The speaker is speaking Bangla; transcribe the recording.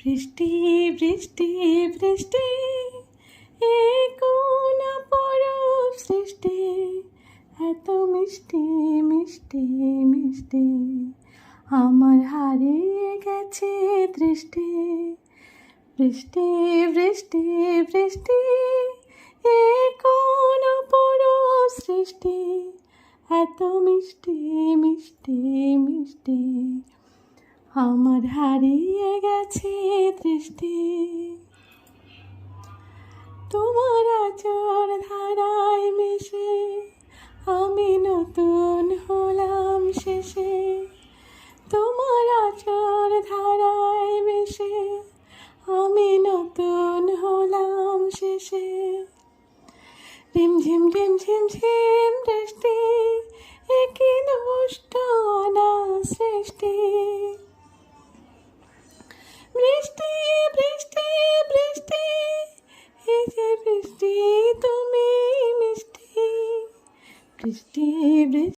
বৃষ্টি বৃষ্টি বৃষ্টি এ কোন অপরূপ সৃষ্টি, এত মিষ্টি মিষ্টি মিষ্টি আমার হারিয়ে গেছে দৃষ্টি। বৃষ্টি বৃষ্টি বৃষ্টি এ কোন অপরূপ সৃষ্টি, এত মিষ্টি মিষ্টি মিষ্টি আমার হারিয়ে গেছে দৃষ্টি। তোমার আচর ধারায় মিশে আমি নতুন হলাম শেষে, তোমার আচর ধারায় মিশে আমি নতুন হলাম শেষে। রিমঝিম রিমঝিম ঝিম বৃষ্টি একই দুষ্ট সৃষ্টি। বৃষ্টি বৃষ্টি বৃষ্টি এই যে বৃষ্টি তুমি মিষ্টি। বৃষ্টি বৃষ্টি